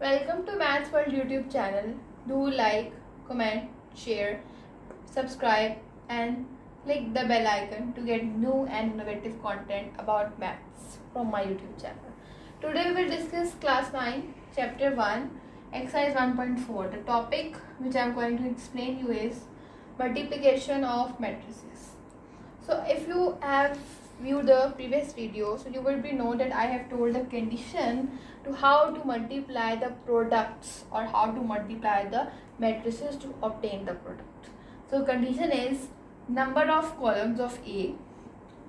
Welcome to Maths World YouTube channel. Do like, comment, share, subscribe and click the bell icon to get new and innovative content about maths from my YouTube channel. Today we will discuss class 9 chapter 1 exercise 1.4. The topic which I am going to explain you is multiplication of matrices. So if you have viewed the previous video, so you will be know that I have told the condition to how to multiply the products or how to multiply the matrices to obtain the product. So condition is number of columns of A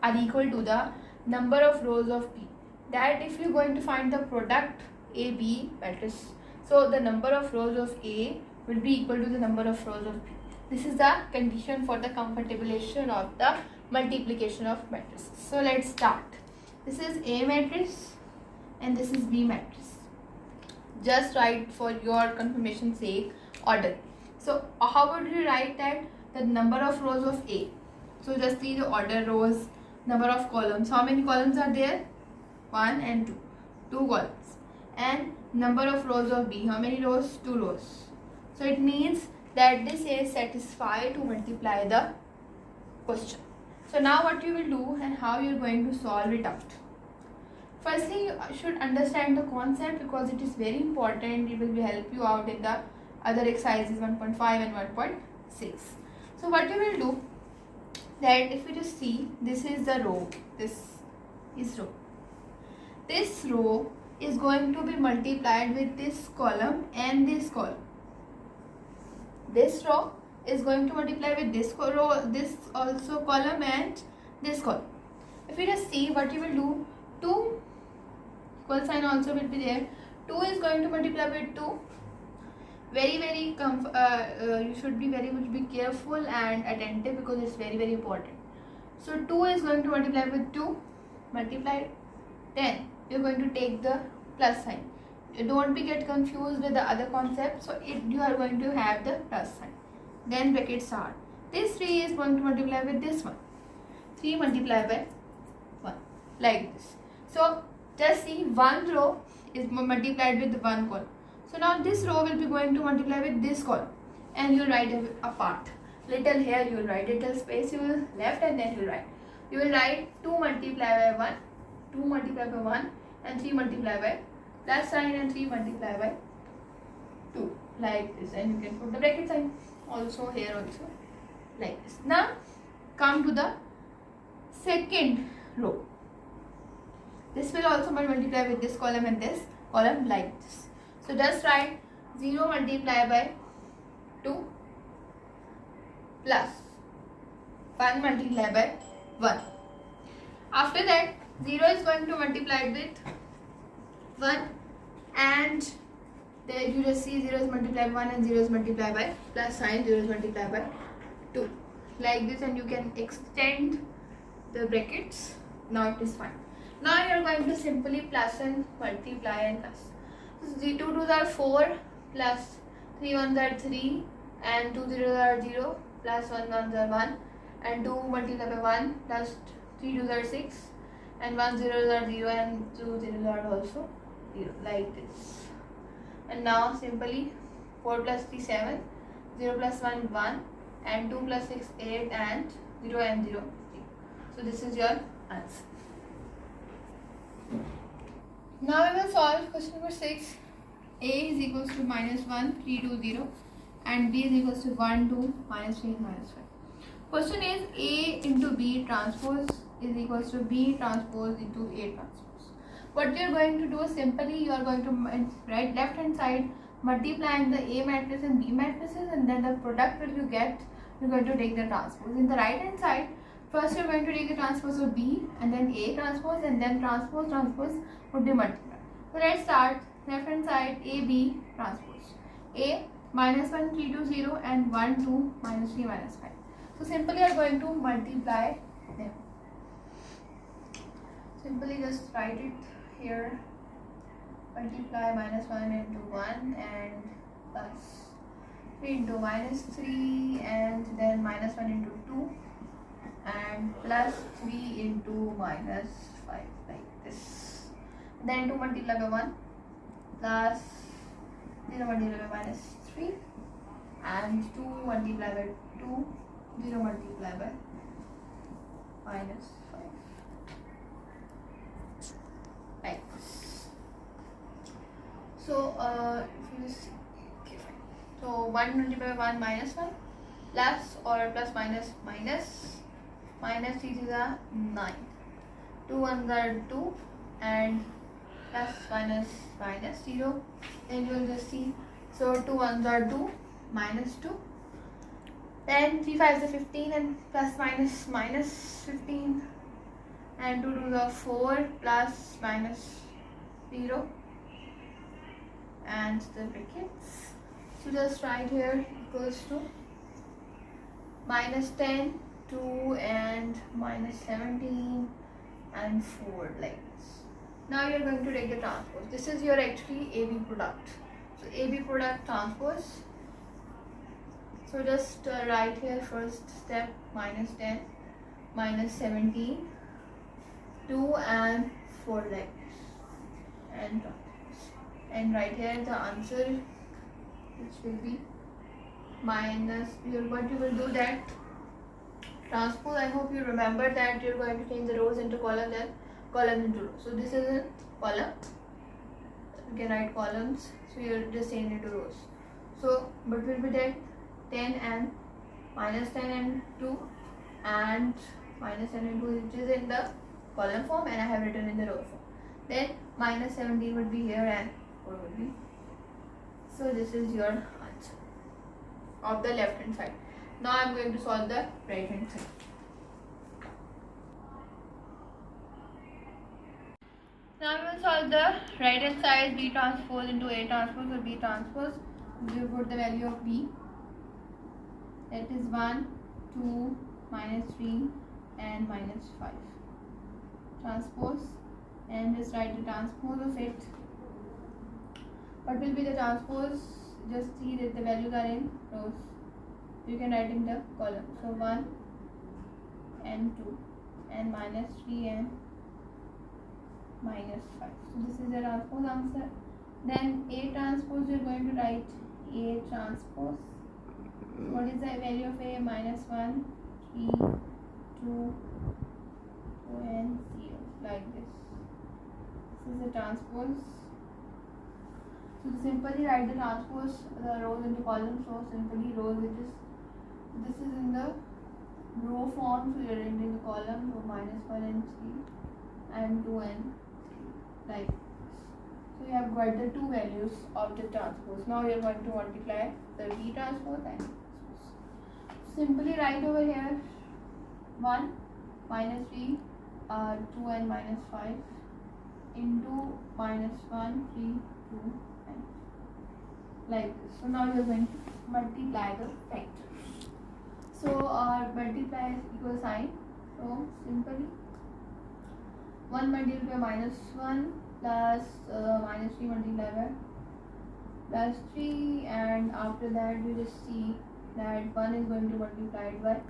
are equal to the number of rows of B. That if you are going to find the product AB matrix, so the number of rows of A will be equal to the number of rows of B. This is the condition for the compatibilization of the multiplication of matrices. So let's start. This is A matrix and this is B matrix. Just write for your confirmation sake order. So how would you write that? The number of rows of A. So just see the order rows, number of columns. How many columns are there? 1 and 2. 2 columns. And number of rows of B. How many rows? 2 rows. So it means that this is satisfied to multiply the question. So now what you will do and how you are going to solve it out. Firstly, you should understand the concept because it is very important. It will help you out in the other exercises 1.5 and 1.6. So what you will do, that if you just see, this is the row, this is row. This row is going to be multiplied with this column and this column. This row is going to multiply with this row, this also column and this column. If you just see what you will do, 2 equal sign also will be there. 2 is going to multiply with 2. You should be very much be careful and attentive because it's very important. So 2 is going to multiply with 2, multiply 10. You're going to take the plus sign. Don't be get confused with the other concept. So you are going to have the plus sign. Then bracket start. This 3 is going to multiply with this one. 3 multiplied by 1 like this. So just see, one row is multiplied with one column. So now this row will be going to multiply with this column and you will write a part. Little here you will write, little space you will left and then you will write. You will write 2 multiplied by 1, 2 multiplied by 1 and 3 multiplied by plus sign and 3 multiplied by 2 like this, and you can put the bracket sign also here also like this. Now come to the second row. This will also multiply with this column and this column like this. So just write 0 multiplied by 2 plus 1 multiplied by 1. After that 0 is going to multiply with 1 and there you just see 0 is multiplied by 1 and 0 is multiplied by plus sign, 0 is multiplied by 2 like this, and you can extend the brackets. Now it is fine. Now you are going to simply plus and multiply and plus. So 2 2s are 4 plus 3 1s are 3 and 2 0s are 0 plus 1 1s are 1 and 2 multiplied by 1 plus 3 2s are 6 and 1 0s are 0 and 2 0s are also 0 like this. And now simply 4 plus 3 7, 0 plus 1 1 and 2 plus 6 8 and 0 and 0 3. So this is your answer. Now we will solve question number 6. A is equals to minus 1 3 2 0 and B is equals to 1 2 minus 3 minus 5. Question is A into B transpose is equals to B transpose into A transpose. What you are going to do is simply you are going to write left hand side multiplying the A matrix and B matrices, and then the product will you get, you are going to take the transpose. In the right hand side, first you are going to take the transpose of B and then A transpose and then transpose would be multiplied. So let's start. Left hand side A B transpose. A minus 1 3 2 0 and 1 2 minus 3 minus 5. So simply you are going to multiply them. Simply just write it here. Multiply minus 1 into 1 and plus 3 into minus 3 and then minus 1 into 2 and plus 3 into minus 5 like this. Then 2 multiplied by 1 plus 0 multiplied by minus 3, and 2 multiplied by 2, 0 multiplied by minus 5, like this. So if you see, okay, fine. So 1 multiplied by 1 minus 1, plus or plus minus minus, minus 3 is a 9, 2 ones are 2, and plus minus minus 0, then you will just see, so 2 ones are 2, minus 2, then 3 5s are 15, and plus minus minus 15, and 2 2s are 4, plus minus 0, and the brackets. So just write here equals to minus 10, 2, and minus 17, and 4, like this. Now you are going to take the transpose. This is your actually AB product. So AB product transpose. So just write here first step, minus 10, minus 17, 2 and 4, like this, and transpose. And write here the answer, which will be minus, what you will do that transpose. I hope you remember that you're going to change the rows into columns and columns into rows. So this is a column, you can write columns, so you're just changing it to rows. So what will be that 10 and minus 10 and 2 and minus 10 and 2, which is in the column form, and I have written in the row form. Then minus 17 would be here and 4 would be. So this is your answer of the left hand side. Now I am going to solve the right hand side. Now we will solve the right hand side, B transpose into A transpose or B transpose. You put the value of B, that is 1, 2, minus 3 and minus 5. Transpose, and just write the transpose of it. What will be the transpose? Just see that the values are in rows. You can write in the column. So 1 and 2 and minus 3 and minus 5. So this is the transpose answer. Then A transpose, you are going to write A transpose. What is the value of A? Minus 1, 3, 2, and 0, like this. This is the transpose. So simply write the transpose, the rows into columns. So simply rows, which is, this is in the row form, so you are in the column. So minus 1 and 3 and 2 and 3, like this. So you have got the two values of the transpose. Now you are going to multiply the B transpose and transpose. Simply write over here 1 minus 3, 2 and minus 5 into minus 1, 3, 2 and like this. So now you are going to multiply the factors. So multiply is equal sign. So simply 1 multiplied by minus 1 plus minus 3 multiplied by plus 3, and after that you just see that 1 is going to multiply by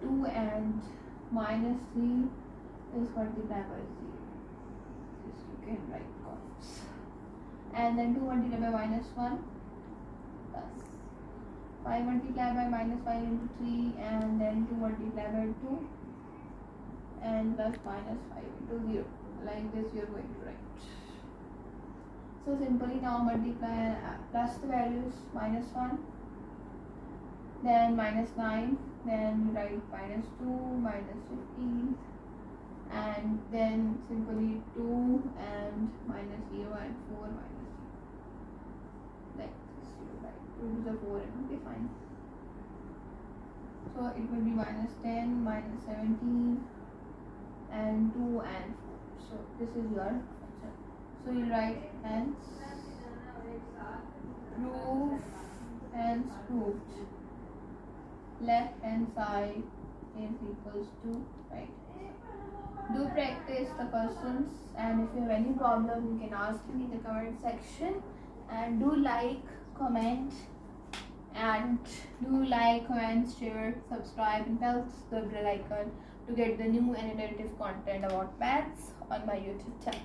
2 and minus 3 is multiplied by 0. This you can write columns. And then 2 multiplied by minus 1 plus 5 multiplied by minus 5 into 3, and then 2 multiplied by 2 and plus minus 5 into 0. Like this you are going to write. So simply now multiply plus the values, minus 1, then minus 9, then you write minus 2, minus 15, and then simply 2 and minus 0 and 4 minus 0. Like this you write 2 to the 4 and okay, fine. So it will be minus 10, minus 17, and 2 and 4. So this is your answer. So you write hence proof, hence proved. Left hand side is equals to right. Do practice the questions, and if you have any problem you can ask me in the comment section. And do like, comment, share, subscribe, and press the bell icon to get the new and iterative content about maths on my YouTube channel.